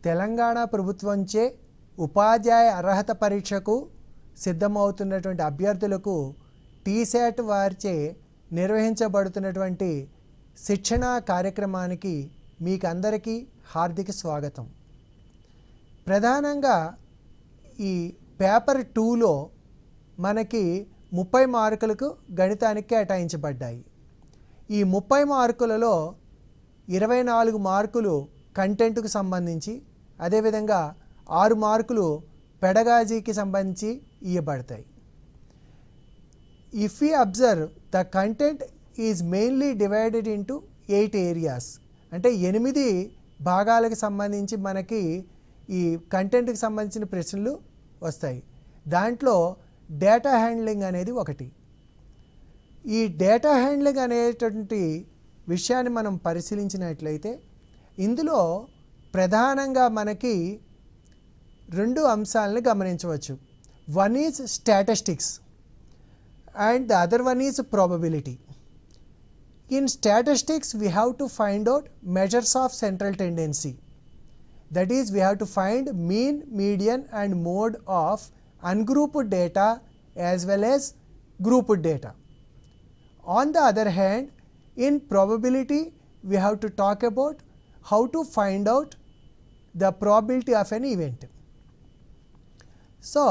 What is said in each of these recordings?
తెలంగాణ ప్రభుత్వంచే ఉపాధ్యాయ అర్హత పరీక్షకు సిద్ధమవుతున్నటువంటి అభ్యర్థులకు టీశాట్ వారిచే నిర్వహించబడుతున్నటువంటి శిక్షణ కార్యక్రమానికి మీకు అందరికీ హార్దిక స్వాగతం. ప్రధానంగా ఈ పేపర్-2లో మనకి 30 మార్కులకు గణితానికి కేటాయించబడ్డాయి. ఈ 30 మార్కులలో 24 మార్కులు కంటెంట్కు సంబంధించి, అదేవిధంగా 6 మార్కులు పెడగాజీకి సంబంధించి ఇవ్వబడతాయి. If we observe, the content is mainly divided into 8 areas. అంటే 8 భాగాలకు సంబంధించి మనకి ఈ కంటెంట్కి సంబంధించిన ప్రశ్నలు వస్తాయి. దాంట్లో డేటా హ్యాండ్లింగ్ అనేది ఒకటి. ఈ డేటా హ్యాండ్లింగ్ అనేటువంటి విషయాన్ని మనం పరిశీలించినట్లయితే ఇందులో ప్రధానంగా మనకి 2 అంశాలను గమనించవచ్చు. One is statistics and the other one is probability. In statistics we have to find out measures of central tendency. That is, we have to find mean, median and mode of ungrouped data as well as grouped data. On the other hand, in probability we have to talk about how to find out the probability of an event. So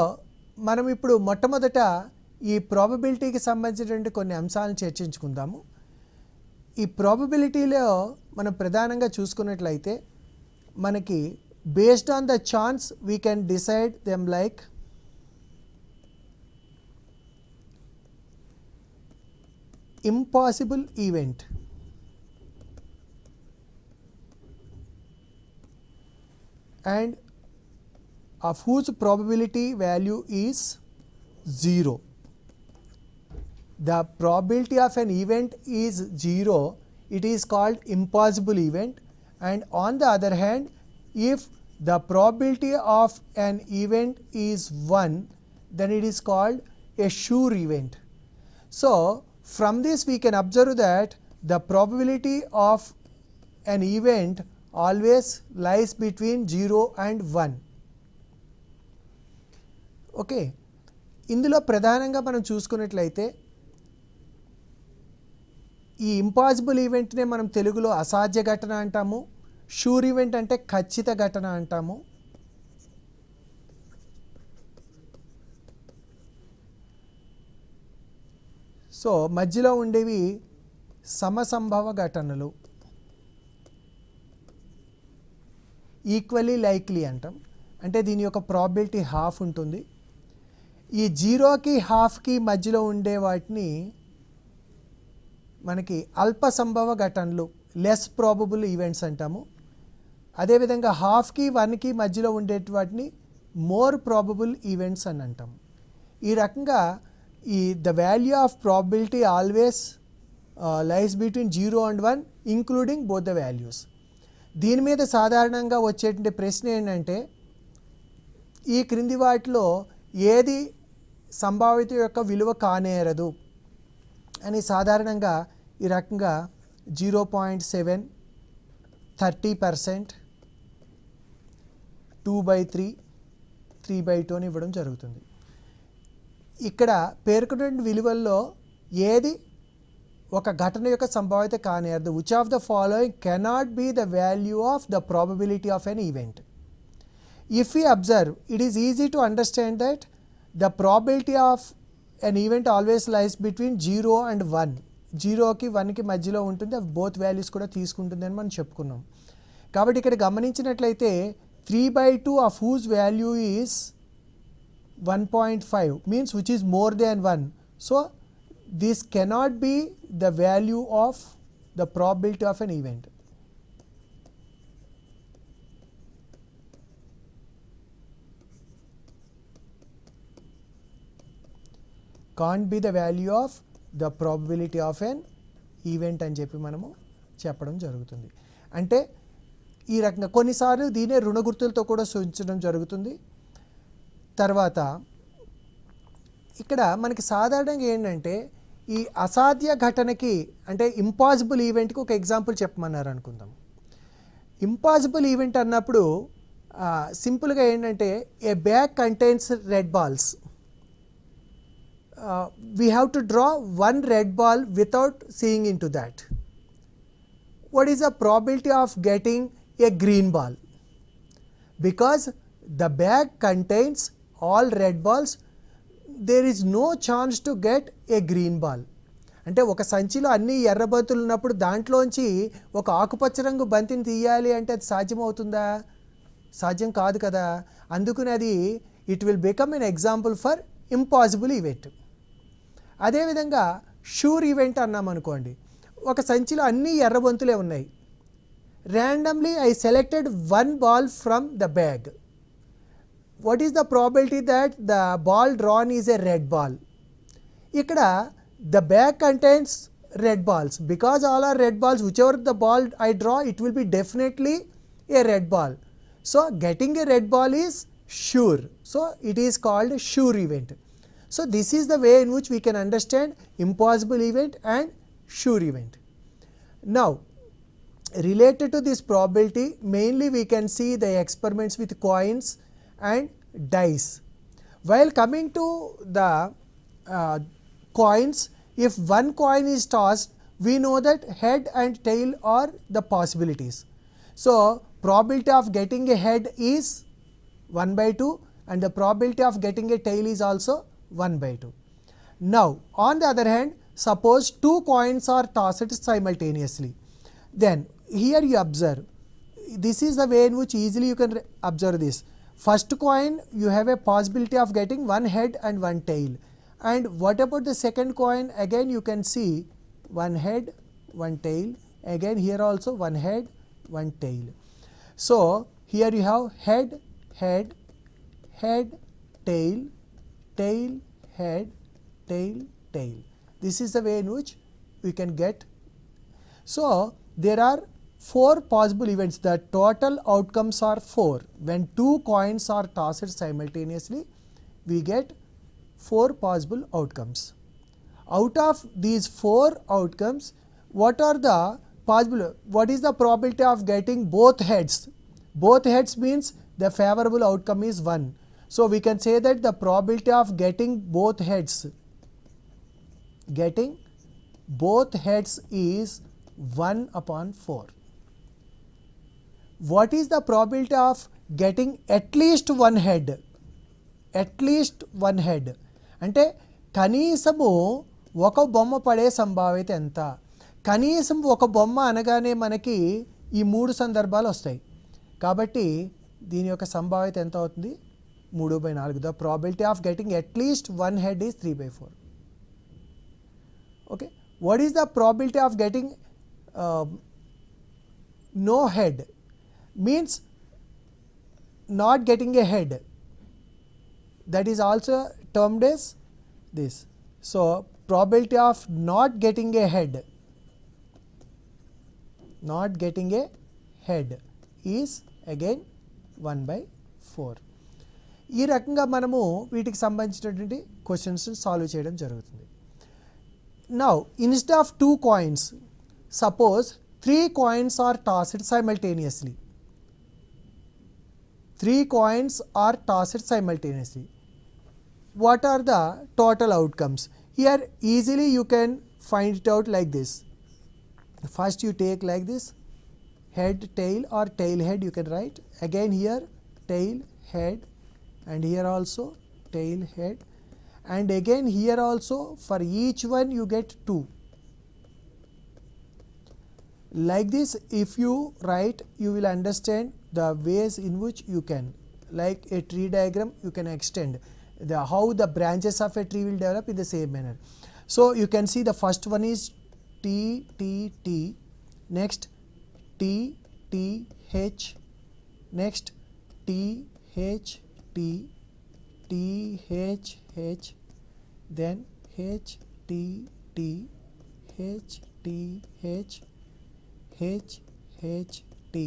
మనం ఇప్పుడు మొట్టమొదట ఈ ప్రాబబిలిటీకి సంబంధించినటువంటి కొన్ని అంశాలను చర్చించుకుందాము. ఈ ప్రాబబిలిటీలో మనం ప్రధానంగా చూసుకున్నట్లయితే మనకి based on the chance we can decide them like impossible event, and of whose probability value is 0. The probability of an event is 0, it is called impossible event. And on the other hand, if the probability of an event is 1, then it is called a sure event. So from this we can observe that the probability of an event always lies between 0 and 1. Okay, ఇందులో ప్రధానంగా మనం చూసుకున్నట్లయితే ఈ impossible ఈవెంట్నే మనం తెలుగులో అసాధ్య ఘటన అంటాము. Sure event అంటే ఖచ్చిత ఘటన అంటాము. సో మధ్యలో ఉండేవి సమసంభవ ఘటనలు, ఈక్వల్లీ లైక్లీ అంటాం. అంటే దీని యొక్క ప్రాబిలిటీ హాఫ్ ఉంటుంది. ఈ 0కి హాఫ్కి మధ్యలో ఉండే వాటిని మనకి అల్ప సంభవ ఘటనలు, లెస్ ప్రాబబుల్ ఈవెంట్స్ అంటాము. అదేవిధంగా హాఫ్కి 1కి మధ్యలో ఉండే వాటిని మోర్ ప్రాబబుల్ ఈవెంట్స్ అని అంటాము. ఈ రకంగా the value of probability always lies between 0 and 1 including both the values. దీని మీద సాధారణంగా వచ్చేటువంటి ప్రశ్న ఏంటంటే ఈ క్రింది వాటిలో ఏది సంభావ్యత యొక్క విలువ కానేరదు అని సాధారణంగా ఈ రకంగా 0.7, 30%, 2/3, 3/2 అని ఇవ్వడం జరుగుతుంది. ఇక్కడ పేర్కొన్న విలువల్లో ఏది ఒక ఘటన యొక్క సంభావ్యత కానేరదు. Which of the following cannot be the value of the probability of an event. If we observe, it is easy to understand that the probability of an event always lies between 0 and 1. 0కి 1కి మధ్యలో ఉంటుంది. Both values కూడా తీసుకుంటుంది అని మనం చెప్పుకున్నాం. కాబట్టి ఇక్కడ గమనించినట్లయితే 3/2 of whose value is 1.5 means which is more than 1. So this cannot be the value of the probability of an event. Can't be the value of the probability of an event అని చెప్పి మనము చెప్పడం జరుగుతుంది. అంటే ఈ రకంగా కొన్నిసార్లు దీనే రుణ గుర్తులతో కూడా సూచించడం జరుగుతుంది. తర్వాత ఇక్కడ మనకి సాధారణంగా ఏంటంటే ఈ అసాధ్య ఘటనకి అంటే ఇంపాసిబుల్ ఈవెంట్కి ఒక ఎగ్జాంపుల్ చెప్పమన్నారు అనుకుందాం. ఇంపాసిబుల్ ఈవెంట్ అన్నప్పుడు సింపుల్గా ఏంటంటే a bag contains red balls. We have to draw one red ball without seeing into that. What is the probability of getting a green ball? Because the bag contains all red balls, there is no chance to get a green ball. అంటే ఒక సంచిలో అన్ని ఎర్ర బంతులు ఉన్నప్పుడు దాంట్లోంచి ఒక ఆకుపచ్చ రంగు బంతిని తీయాలి అంటే అది సాధ్యమవుతుందా? సాధ్యం కాదు కదా. అందుకని అది it will become an example for impossible event. అదేవిధంగా షూర్ ఈవెంట్ అన్నాం అనుకోండి, ఒక సంచిలో అన్ని ఎర్రబంతులే ఉన్నాయి. Randomly I selected one ball from the bag. What is the probability that the ball drawn is a red ball? ఇక్కడ the bag contains red balls. Because all are red balls, whichever the ball I draw it will be definitely a red ball. So getting a red ball is sure. So it is called sure event. So this is the way in which we can understand impossible event and sure event. Now, related to this probability, mainly we can see the experiments with coins and dice. While coming to the coins, if one coin is tossed, we know that head and tail are the possibilities. So probability of getting a head is 1/2 and the probability of getting a tail is also 1/2. Now on the other hand, suppose two coins are tossed simultaneously. Then here you observe, this is the way in which easily you can observe this. First coin you have a possibility of getting one head and one tail. And what about the second coin? Again you can see one head, one tail. Again here also one head, one tail. So here you have head, head, head, tail, tail, head, tail, tail. This is the way in which we can get. So there are 4 possible events. The total outcomes are 4. When two coins are tossed simultaneously, we get 4 possible outcomes. Out of these 4 outcomes, what are the possible? What is the probability of getting both heads? Both heads means the favorable outcome is 1. So we can say that the probability of getting both heads is 1/4. What is the probability of getting at least one head? At least one head అంటే కనీసము ఒక బొమ్మ పడే సంభావ్యత ఎంత? కనీసం ఒక బొమ్మ అనగానే మనకి ఈ 3 సందర్భాలు వస్తాయి. కాబట్టి దీని యొక్క సంభావ్యత ఎంత అవుతుంది? 3/4. The probability of getting at least one head is 3/4. Okay. What is the probability of getting no head? Means not getting a head. That is also termed as this. So probability of not getting a head is again 1/4. ఈ రకంగా మనము వీటికి సంబంధించినటువంటి questions solve చేయడం జరుగుతుంది. Now instead of 2 coins, suppose 3 coins are tossed simultaneously. 3 coins are tossed simultaneously. What are the total outcomes? Here easily you can find it out like this. First you take like this, head, tail or tail, head you can write. Again here tail, head, and here also tail, head, and again here also for each one you get 2. Like this if you write, you will understand the ways in which you can, like a tree diagram, you can extend how the branches of a tree will develop in the same manner. So you can see the first one is T, T, T, next T, T, H, next T, H, T, T, H, H, then H, T, T, H, T, H, H, H, T,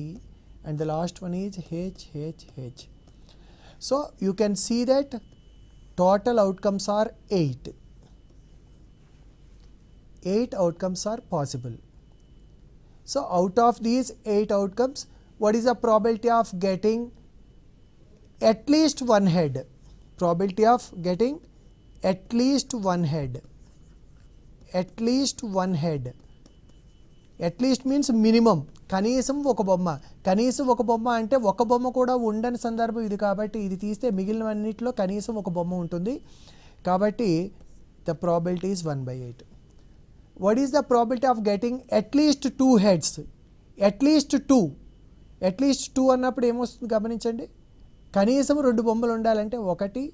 and the last one is H, H, H. So you can see that total outcomes are 8. 8 outcomes are possible. So out of these 8 outcomes, what is the probability of getting at least one head, probability of getting at least one head, at least one head, at least means minimum, కనీసం ఒక బొమ్మ, కనీసం ఒక బొమ్మ అంటే ఒక బొమ్మ కూడా ఉండని సందర్భం ఇది కాబట్టి ఇది తీస్తే మిగిలినవన్నిటిలో కనీసం ఒక బొమ్మ ఉంటుంది కాబట్టి the probability is 1/8. What is the probability of getting at least two heads? At least two అన్నప్పుడు ఏమొస్తుంది గమనించండి, కనీసం రెండు బొమ్మలు ఉండాలంటే 1 2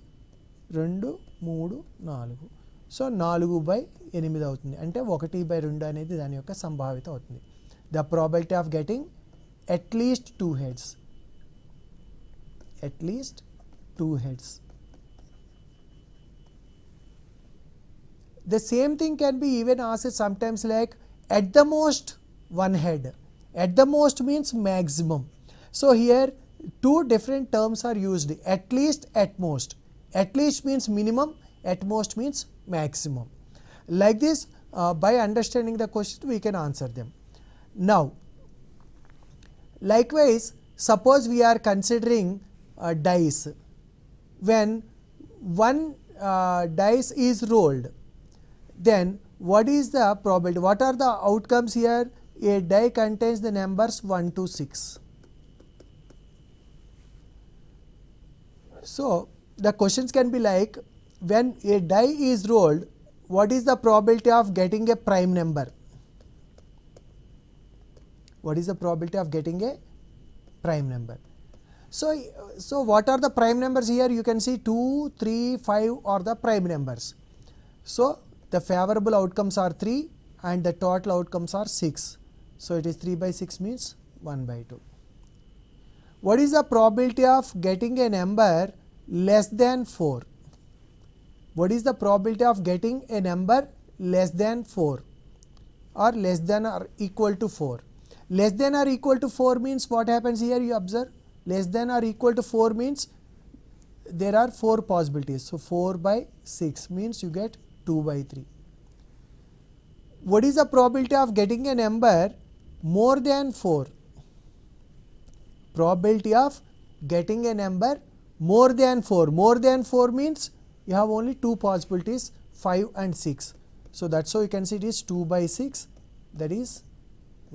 3 4, సో 4/8 అవుతుంది, అంటే 1/2 అనేది దాని యొక్క సంభావ్యత అవుతుంది. The probability of getting at least two heads, at least two heads. The same thing can be even asked sometimes like at the most one head. At the most means maximum. So here two different terms are used, at least, at most. At least means minimum, at most means maximum. Like this, by understanding the question we can answer them. Now likewise, suppose we are considering dice. When one dice is rolled, then what is the probability, what are the outcomes here? A die contains the numbers 1 to 6. So the questions can be like, when a die is rolled, what is the probability of getting a prime number? What is the probability of getting a prime number? So what are the prime numbers here? You can see 2, 3, 5 are the prime numbers. So the favorable outcomes are 3 and the total outcomes are 6. So it is 3/6 means 1/2. What is the probability of getting a number less than 4? What is the probability of getting a number less than 4 or less than or equal to 4? Less than or equal to 4 means what happens here? You observe, less than or equal to 4 means there are 4 possibilities. So 4/6 means you get 2/3. What is the probability of getting a number more than 4? Probability of getting a number more than 4. More than 4 means you have only 2 possibilities, 5 and 6. So that's how you can see it is 2/6, that is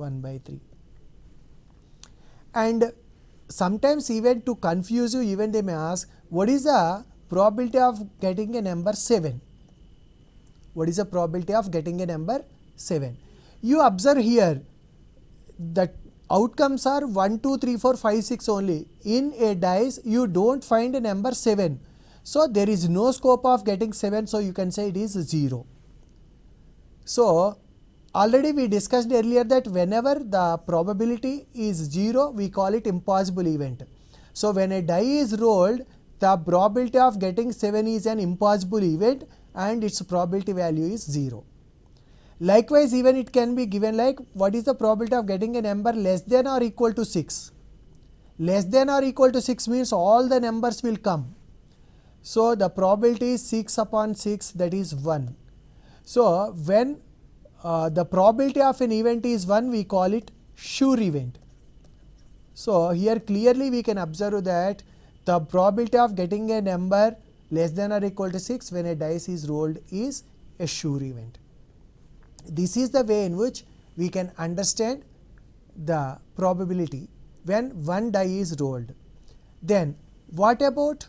1/3. And sometimes even to confuse you, even they may ask, what is the probability of getting a number 7? What is the probability of getting a number 7? You observe here that outcomes are 1, 2, 3, 4, 5, 6 only. In a dice you don't find a number 7. So there is no scope of getting 7, so you can say it is 0. So already we discussed earlier that whenever the probability is 0, we call it impossible event. So when a die is rolled, the probability of getting 7 is an impossible event and its probability value is 0. Likewise, even it can be given like, what is the probability of getting a number less than or equal to 6? Less than or equal to 6 means all the numbers will come. So the probability is 6/6, that is 1. So when the probability of an event is 1, we call it sure event. So here clearly we can observe that the probability of getting a number less than or equal to 6 when a dice is rolled is a sure event. This is the way in which we can understand the probability when one die is rolled. Then what about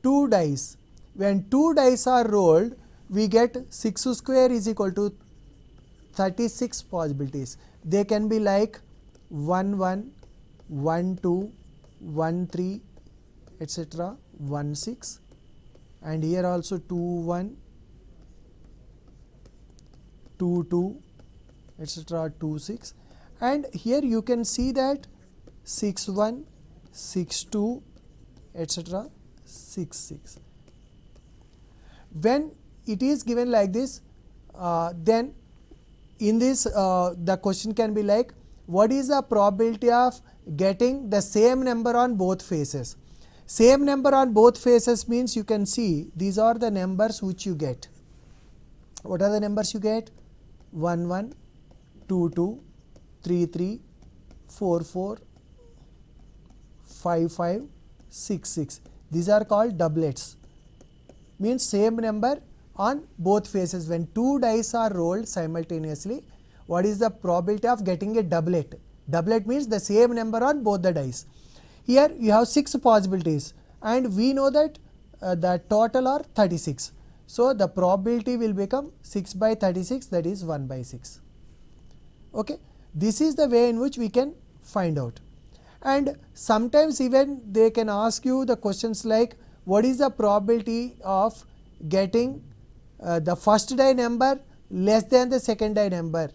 2 dice? When 2 dice are rolled, we get 6 square is equal to 36 possibilities. They can be like 1 1, 1 2, 1 3, etc., 1 6, and here also 2 1, 2 2, etc., 2 6, and here you can see that 6 1, 6 2, etc., 6 6. When it is given like this, then in this the question can be like, what is the probability of getting the same number on both faces? Same number on both faces means you can see these are the numbers which you get. What are the numbers you get? 1 1, 2 2, 3 3, 4 4, 5, 5, 6, 6. These are called doublets. Means same number on both faces. When two dice are rolled simultaneously, what is the probability of getting a doublet? Doublet means the same number on both the dice. Here you have 6 possibilities and we know that the total are 36. So the probability will become 6 by 36, that is 1 by 6. Okay. This is the way in which we can find out. And sometimes even they can ask you the questions like, what is the probability of getting the first die number less than the second die number?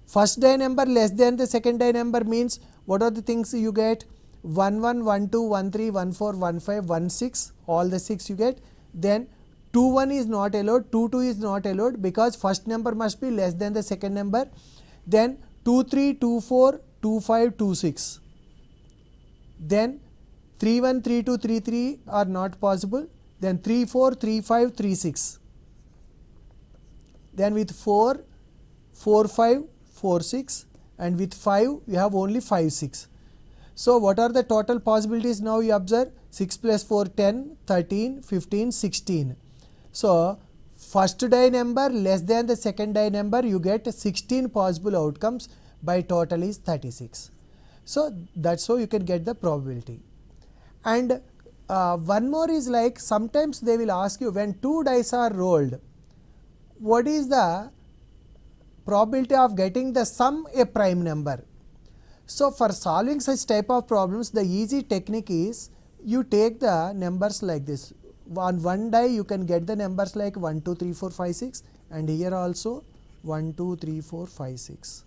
First die number less than the second die number means what are the things you get? 1 1, 1 2, 1 3, 1 4, 1 5, 1 6, all the 6 you get. Then 2 1 is not allowed, 2 2 is not allowed because first number must be less than the second number. Then 2 3, 2 4, 2 5, 2 6. Then 3 1, 3 2, 3 3 are not possible. Then 3 4, 3 5, 3 6. Then with 4, 4 5, 4 6, and with 5 you have only 5 6. So what are the total possibilities now you observe? 6 plus 4, 10, 13, 15, 16. So first die number less than the second die number, you get 16 possible outcomes, by total is 36. So that's how you can get the probability. And one more is like, sometimes they will ask you when two dice are rolled, what is the probability of getting the sum a prime number? So for solving such type of problems, the easy technique is you take the numbers like this. On one die you can get the numbers like 1 2 3 4 5 6, and here also 1 2 3 4 5 6.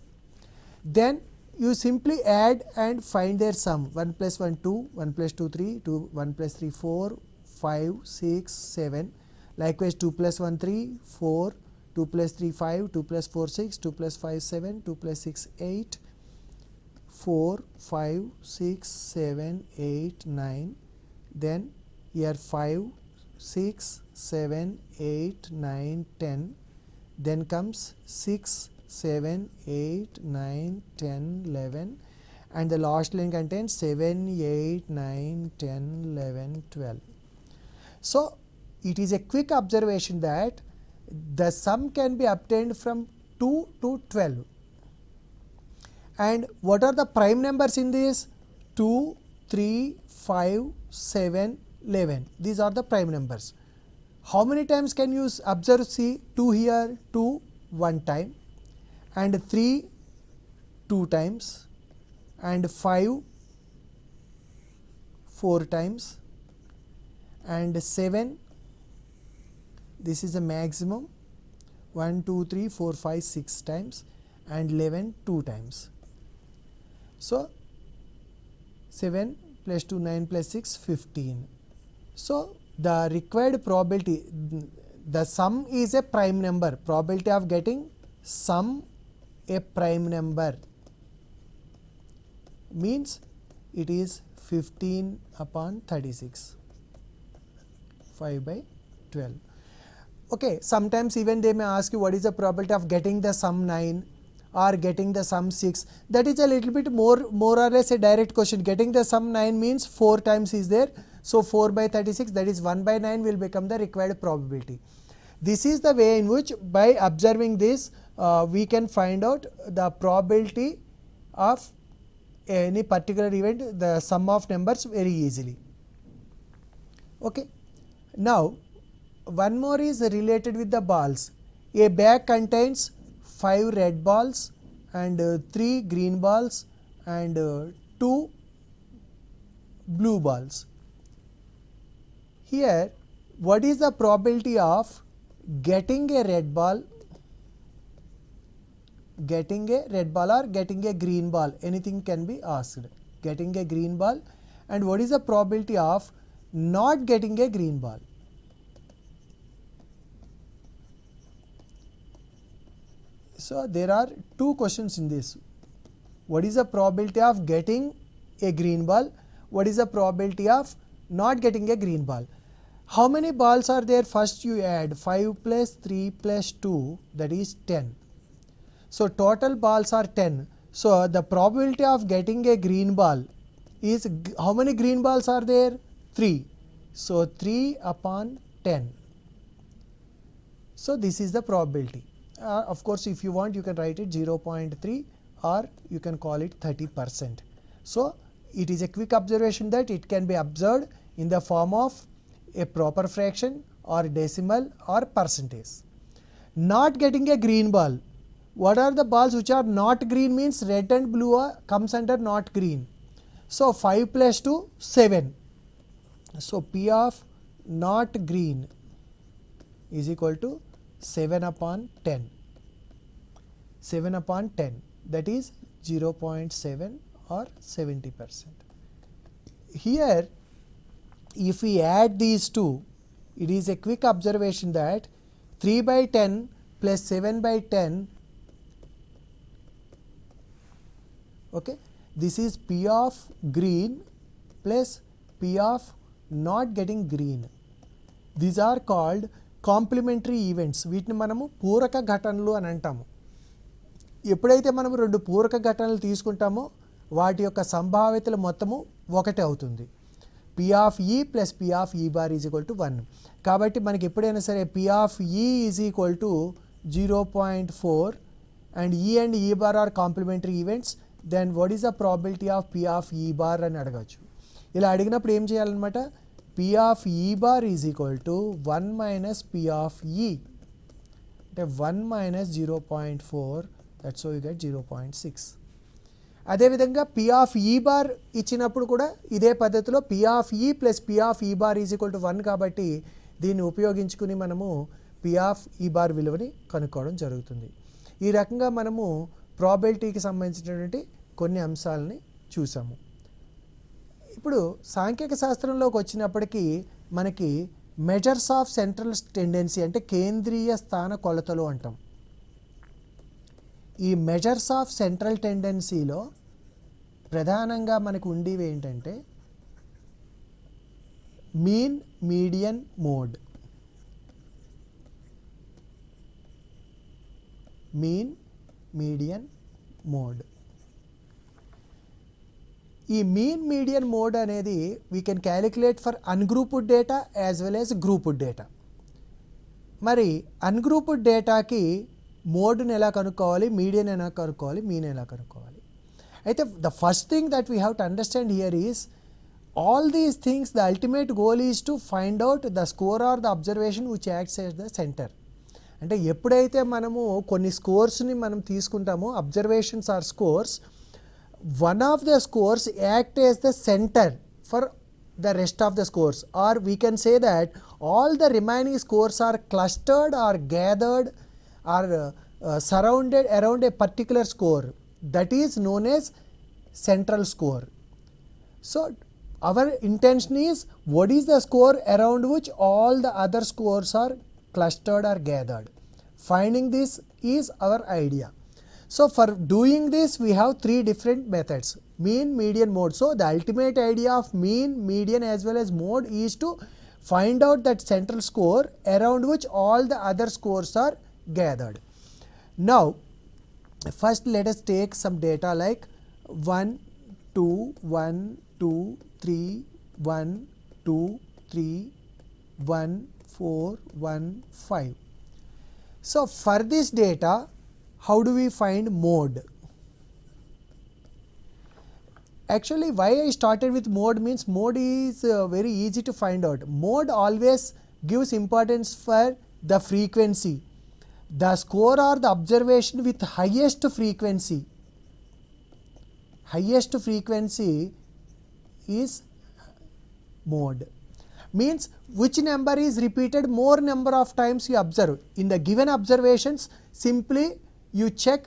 Then you simply add and find their sum. 1 plus 1 2, 1 plus 2 3, 2 1 plus 3 4, 5 6 7. Likewise 2 plus 1 3 4, 2 plus 3 5, 2 plus 4 6, 2 plus 5 7, 2 plus 6 8, 4 5 6 7 8 9. Then here 5 6 7 8 9 10. Then comes 6 7 8 9 10 11, and the last line contains 7 8 9 10 11 12. So it is a quick observation that the sum can be obtained from 2 to 12. And what are the prime numbers in this? 2, 3, 5, 7, 11. These are the prime numbers. How many times can you observe? See, 2 here, 2 1 time, and 3 2 times, and 5 4 times, and 7, this is the maximum, 1 2 3 4 5 6 times, and 11 2 times. So 7 plus 2 9 plus 6 15. So the required probability, the sum is a prime number. Probability of getting sum a prime number means it is 15 upon 36, 5 by 12. Okay, sometimes even they may ask you what is the probability of getting the sum 9 or getting the sum 6. That is a little bit more or less a direct question. Getting the sum 9 means 4 times is there. So 4 by 36, that is 1 by 9 will become the required probability. This is the way in which by observing this we can find out the probability of any particular event, the sum of numbers, very easily. Okay. Now one more is related with the balls. A bag contains 5 red balls and 3 green balls and 2 blue balls. Here what is the probability of getting a red ball, or getting a green ball? Anything can be asked. Getting a green ball, and what is the probability of not getting a green ball? So there are two questions in this. What is the probability of getting a green ball? What is the probability of not getting a green ball? How many balls are there? First you add 5 plus 3 plus 2, that is 10. So total balls are 10. So the probability of getting a green ball is how many green balls are there? 3. So 3 upon 10. So this is the probability. Of course, if you want, you can write it 0.3 or you can call it 30%. So it is a quick observation that it can be observed in the form of a proper fraction or decimal or percentage. Not getting a green ball. What are the balls which are not green? Means red and blue comes under not green. So 5 plus 2, 7. So P of not green is equal to 7 upon 10. 7 upon 10, that is 0.7 or 70%. Here, if we add these two, it is a quick observation that 3 by 10 plus 7 by 10, okay, this is P of green plus P of not getting green. These are called complementary events. వీటిని మనము పూరక ఘటనలు అని అంటాము. ఎప్పుడైతే మనము రెండు పూరక ఘటనలు తీసుకుంటామో వాటి యొక్క సంభావ్యతల మొత్తము ఒకటే అవుతుంది. P of E plus P of E bar is equal to 1. కాబట్టి మనకి ఎప్పుడైనా సరే P of E is equal to 0.4 and E and E bar are complementary events, then what is the probability of P of E bar అని అడగచ్చు. ఇలా అడిగినప్పుడు ఏం చేయాలన్నమాట, P of E bar is equal to 1 minus P of E, అంటే 1 minus 0.4, that's how you get 0.6. అదేవిధంగా P of E bar ఇచ్చినప్పుడు కూడా ఇదే పద్ధతిలో P of E plus P of E bar is equal to 1 కాబట్టి దీన్ని ఉపయోగించుకుని మనము P of E bar విలువని కనుక్కోవడం జరుగుతుంది. ఈ రకంగా మనము ప్రాబిలిటీకి సంబంధించినటువంటి కొన్ని అంశాలని చూసాము. ఇప్పుడు సాంఖ్యక శాస్త్రంలోకి వచ్చినప్పటికీ మనకి మెజర్స్ ఆఫ్ సెంట్రల్ టెండెన్సీ అంటే కేంద్రీయ స్థాన కొలతలు అంటాం. ఈ మెజర్స్ ఆఫ్ సెంట్రల్ టెండెన్సీలో ప్రధానంగా మనకు ఉండేవి ఏంటంటే mean, median, mode. Mean, median, mode. ఈ మీన్, మీడియన్, మోడ్ అనేది we can calculate for ungrouped data as well as grouped data. మరి అన్గ్రూప్డ్ డేటాకి మోడ్ని ఎలా కనుక్కోవాలి, మీడియన్ ఎలా కనుక్కోవాలి, మీన్ ఎలా కనుక్కోవాలి. అయితే the first thing that we have to understand here is all these things the ultimate goal is to find out the score or the observation which acts as the centre. అంటే ఎప్పుడైతే మనము కొన్ని స్కోర్స్ని మనం తీసుకుంటామో, observations or scores, one of the scores act as the center for the rest of the scores, or we can say that all the remaining scores are clustered or gathered or surrounded around a particular score, that is known as central score. So our intention is what is the score around which all the other scores are clustered or gathered. Finding this is our idea. So for doing this we have three different methods: mean, median, mode. So the ultimate idea of mean, median as well as mode is to find out that central score around which all the other scores are gathered. Now first let us take some data like 1, 2, 1, 2, 3, 1, 2, 3, 1, 4, 1, 5. So for this data, how do we find mode? Actually, why I started with mode means mode is very easy to find out. Mode always gives importance for the frequency, the score or the observation with highest frequency. Highest frequency is mode. Means which number is repeated more number of times you observe. In the given observations, simply you check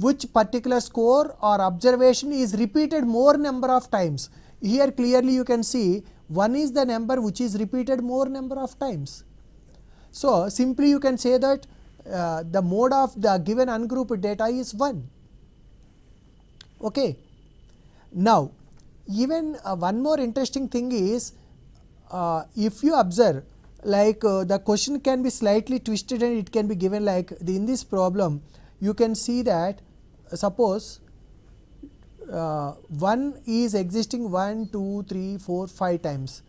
which particular score or observation is repeated more number of times. Here clearly you can see 1 is the number which is repeated more number of times. So simply you can say that the mode of the given ungrouped data is 1. Okay. Now even one more interesting thing is if you observe like the question can be slightly twisted and it can be given like in this problem you can see that suppose 1 is existing 1, 2, 3, 4, 5 times,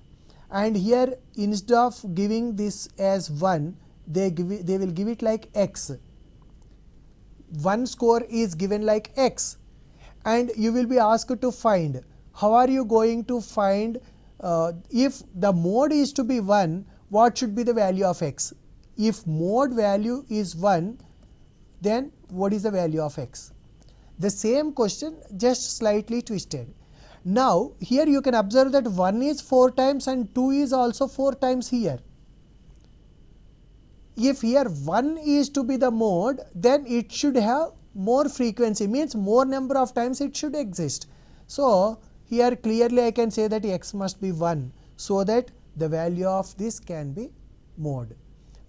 and here instead of giving this as 1, they will give it like x. One score is given like x, and you will be asked to find. How are you going to find if the mode is to be 1, what should be the value of x? If mode value is 1, then what is the value of x? The same question, just slightly twisted. Now here you can observe that 1 is 4 times and 2 is also 4 times here. If here 1 is to be the mode, then it should have more frequency, means more number of times it should exist. So here clearly I can say that x must be 1, so that the value of this can be mode.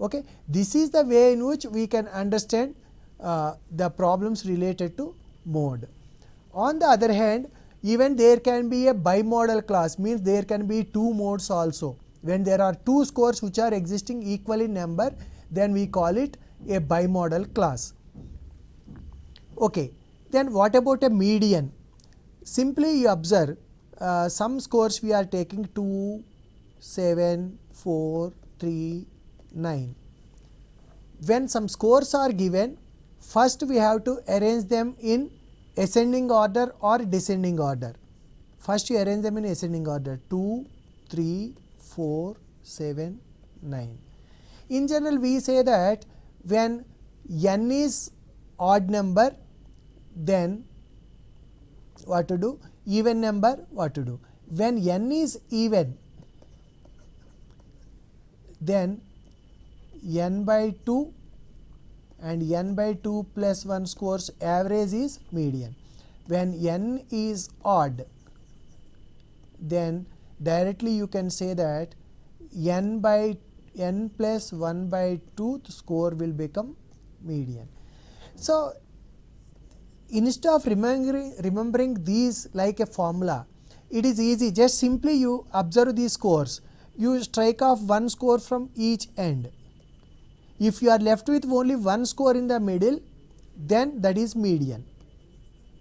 Okay, this is the way in which we can understand the problems related to mode. On the other hand, even there can be a bimodal class, means there can be 2 modes also. When there are 2 scores which are existing equal in number, then we call it a bimodal class. Okay, then what about a median? Simply you observe some scores we are taking 2, 7, 4, 3, 9. When some scores are given, first we have to arrange them in ascending order or descending order. First you arrange them in ascending order, 2, 3, 4, 7, 9. In general we say that when n is odd number, then what to do? Even number, what to do? When n is even, then n by 2 and n by 2 plus 1 scores average is median. When n is odd, then directly you can say that n plus 1 by 2 score will become median. So instead of remembering these like a formula, it is easy, just simply you observe these scores, you strike off 1 score from each end. If you are left with only 1 score in the middle, then that is median.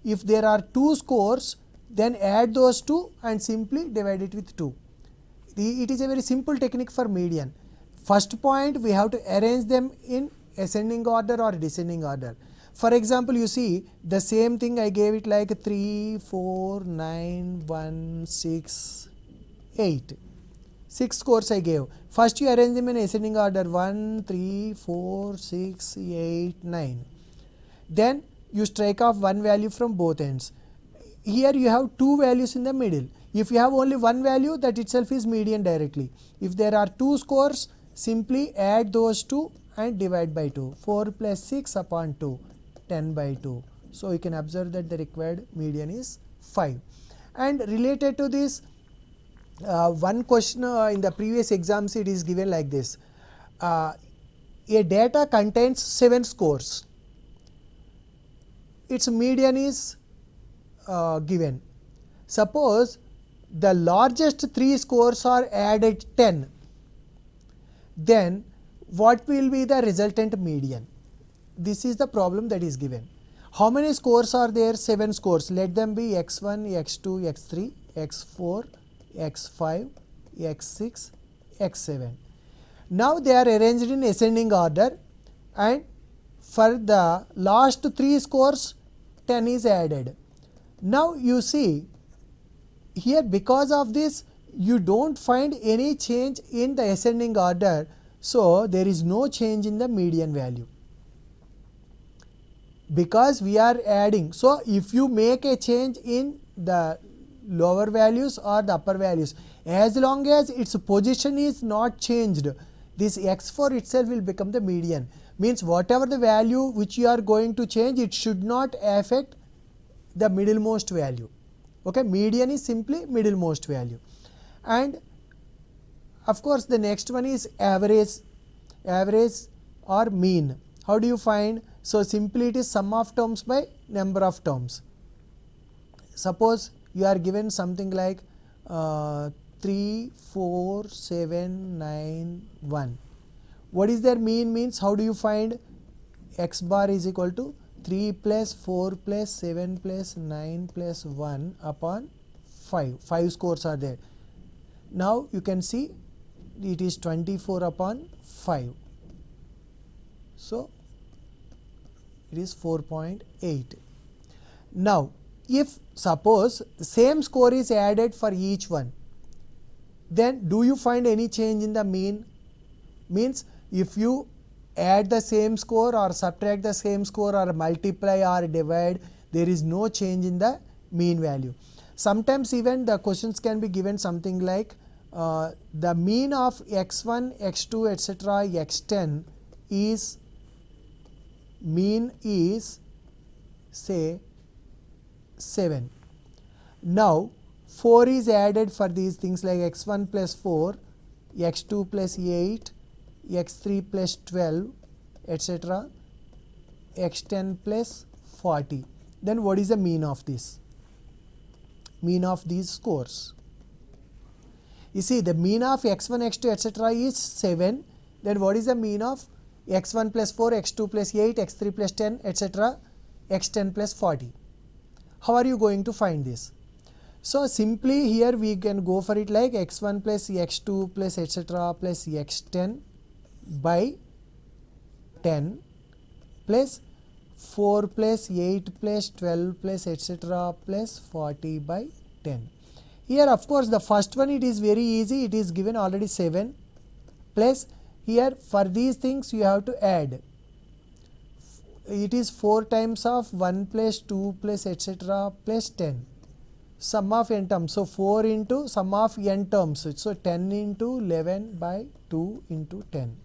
If there are 2 scores, then add those 2 and simply divide it with 2. It is a very simple technique for median. First point, we have to arrange them in ascending order or descending order. For example, you see the same thing I gave it like 3, 4, 9, 1, 6, 8. 6 scores I gave. First you arrange them in ascending order, 1, 3, 4, 6, 8, 9. Then you strike off 1 value from both ends. Here you have 2 values in the middle. If you have only 1 value, that itself is median directly. If there are 2 scores, simply add those 2 and divide by 2. 4 plus 6 upon 2, 10 by 2. So you can observe that the required median is 5. And related to this, one question in the previous exams, it is given like this. A data contains 7 scores. Its median is given. Suppose the largest 3 scores are added 10. Then what will be the resultant median? This is the problem that is given. How many scores are there? 7 scores. Let them be x1, x2, x3, x4, x5, x6, x7. Now they are arranged in ascending order, and for the last 3 scores 10 is added. Now you see here, because of this you don't find any change in the ascending order, so there is no change in the median value, because we are adding. So if you make a change in the lower values or the upper values, as long as its position is not changed, this x4 itself will become the median. Means whatever the value which you are going to change, it should not affect the middlemost value. Okay, median is simply middlemost value. And of course the next one is average or mean. How do you find? So simply it is sum of terms by number of terms. Suppose you are given something like 3, 4, 7, 9, 1. What is their mean? Means how do you find? X bar is equal to 3 plus 4 plus 7 plus 9 plus 1 upon 5. 5 scores are there. Now you can see it is 24 upon 5. So it is 4.8. Now if suppose the same score is added for each one, then do you find any change in the mean? Means if you add the same score or subtract the same score or multiply or divide, there is no change in the mean value. Sometimes even the questions can be given something like the mean of x1, x2, etc., x10 is mean is say 7. Now 4 is added for these things like x1 plus 4, x2 plus 8, x3 plus 12, etc., x10 plus 40. Then what is the mean of this? Mean of these scores. You see the mean of x1, x2, etc. is 7. Then what is the mean of x1 plus 4, x2 plus 8, x3 plus 10, etc., x10 plus 40? How are you going to find this? So simply here we can go for it like x1 plus x2 plus etc. plus x10 by 10 plus 4 plus 8 plus 12 plus etc. plus 40 by 10. Here of course the first one it is very easy, it is given already 7 plus here for these things you have to add. It is 4 times of 1 plus 2 plus etc. plus 10. Sum of n terms. So 4 into sum of n terms. So 10 into 11 by 2 into 10.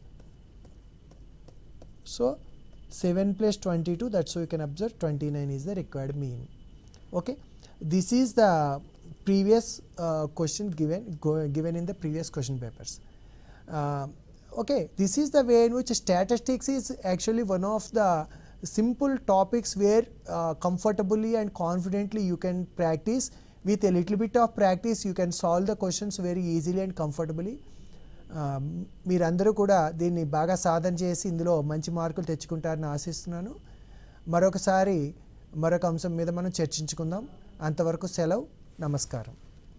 So 7 plus 22, that's so you can observe 29 is the required mean. Okay. This is the previous question given in the previous question papers. Okay. This is the way in which statistics is actually one of the simple topics where comfortably and confidently you can practice. With a little bit of practice you can solve the questions very easily and comfortably. మీరందరూ కూడా దీన్ని బాగా సాధన చేసి ఇందులో మంచి మార్కులు తెచ్చుకుంటారని ఆశిస్తున్నాను. మరొక అంశం మీద మనం చర్చించుకుందాం. అంతవరకు సెలవు. నమస్కారం.